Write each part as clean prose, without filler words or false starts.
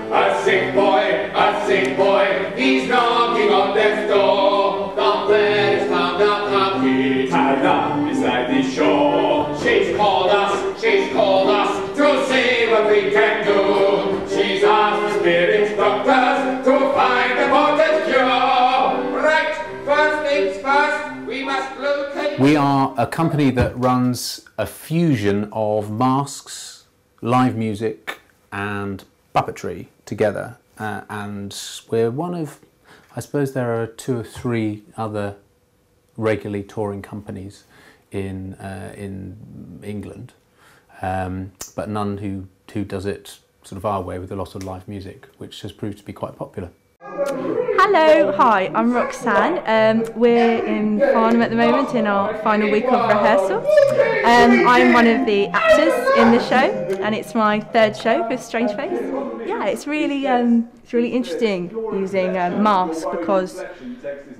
A sick boy, he's knocking on death's door. The bed is found a puppy tied up beside the shore. She's called us to see what we can do. She's asked the spirit doctors to find the potent cure. Right, first things first, we must locate... We are a company that runs a fusion of masks, live music and puppetry together. And we're one of, I suppose there are 2 or 3 other regularly touring companies in England, but none who does it sort of our way with a lot of live music, which has proved to be quite popular. Hello, hi, I'm Roxanne. We're in Farnham at the moment in our final week of rehearsals. I'm one of the actors in the show, and it's my 3rd show with Strangeface. Yeah, it's really interesting using masks, because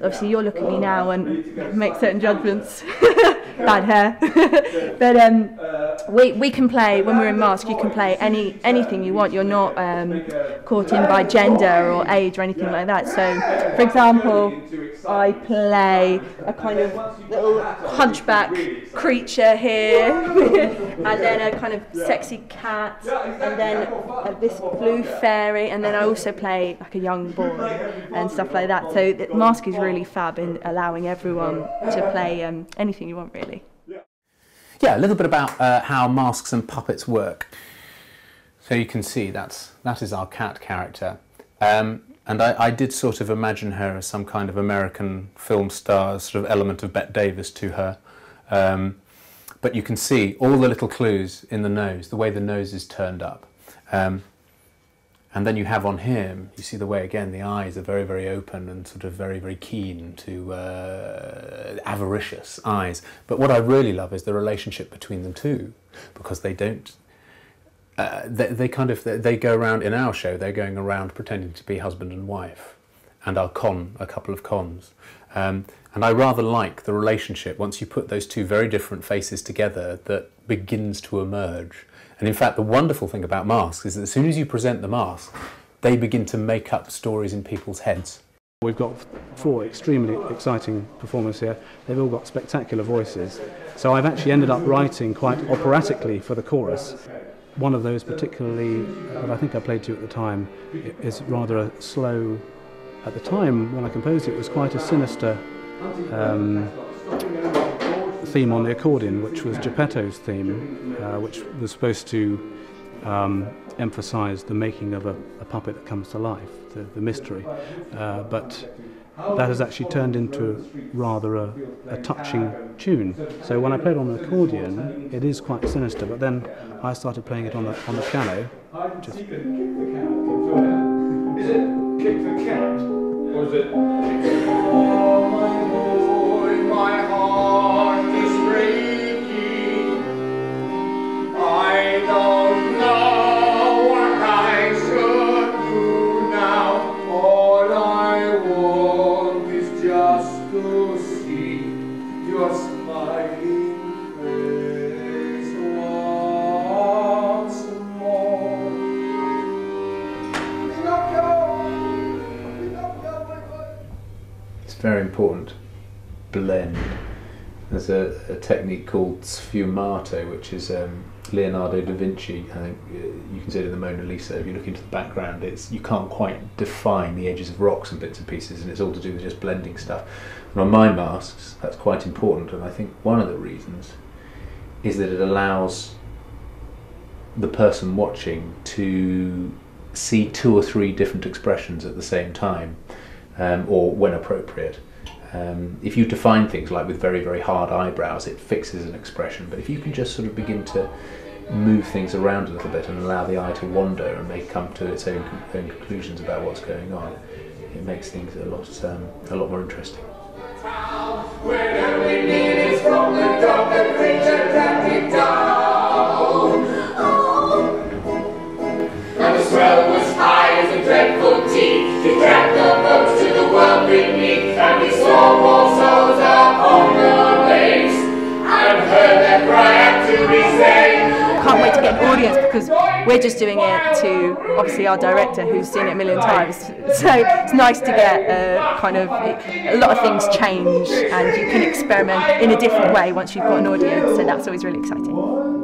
obviously you'll look at me now and make certain judgments. Bad hair. But we can play, when we're in mask, you can play anything you want. You're not caught in by gender or age or anything like that. So, for example, I play a kind of little hunchback creature here, and then a kind of sexy cat, and then this blue fairy, and then I also play like a young boy and stuff like that. So the mask is really fab in allowing everyone to play anything you want, really. Yeah, a little bit about how masks and puppets work. So you can see that is our cat character. And I did sort of imagine her as some kind of American film star, sort of element of Bette Davis to her. But you can see all the little clues in the nose, the way the nose is turned up. And then you have on him, you see the way, again, the eyes are very, very open and sort of very, very keen to avaricious eyes. But what I really love is the relationship between them two, because they don't, they go around, in our show, they're going around pretending to be husband and wife, and I'll con a couple of cons. And I rather like the relationship, once you put those two very different faces together, that begins to emerge. And in fact, the wonderful thing about masks is that as soon as you present the mask, they begin to make up stories in people's heads. We've got 4 extremely exciting performers here. They've all got spectacular voices. So I've actually ended up writing quite operatically for the chorus. One of those particularly, that I think I played to you at the time, is rather a slow, at the time when I composed it, was quite a sinister theme on the accordion, which was Geppetto's theme, which was supposed to emphasise the making of a puppet that comes to life, the mystery. But that has actually turned into rather a touching tune. So when I played on the accordion, it is quite sinister, but then I started playing it on the piano. Is it kick the cat? Or is it... Oh, my boy, my heart is breaking. I don't know what I should do now. All I want is just to see your smiling face once more. It's very important. Blend. There's a technique called sfumato, which is Leonardo da Vinci. I think you can see it in the Mona Lisa. If you look into the background, you can't quite define the edges of rocks and bits and pieces, and it's all to do with just blending stuff. And on my masks, that's quite important, and I think one of the reasons is that it allows the person watching to see 2 or 3 different expressions at the same time, or when appropriate. If you define things like with very, very hard eyebrows, it fixes an expression, but if you can just sort of begin to move things around a little bit and allow the eye to wander and may come to its own conclusions about what's going on, it makes things a lot more interesting. Whenever we need is from the dog, the creature that we down. And the swell was high as a dreadful teeth, to drag the boats to the world beneath, and we saw poor souls upon the waves, and heard their cry out to be saved. Can't wait to get an audio audience, because we're just doing it to obviously our director who's seen it a million times. So it's nice to get a lot of things change, and you can experiment in a different way once you've got an audience. So that's always really exciting.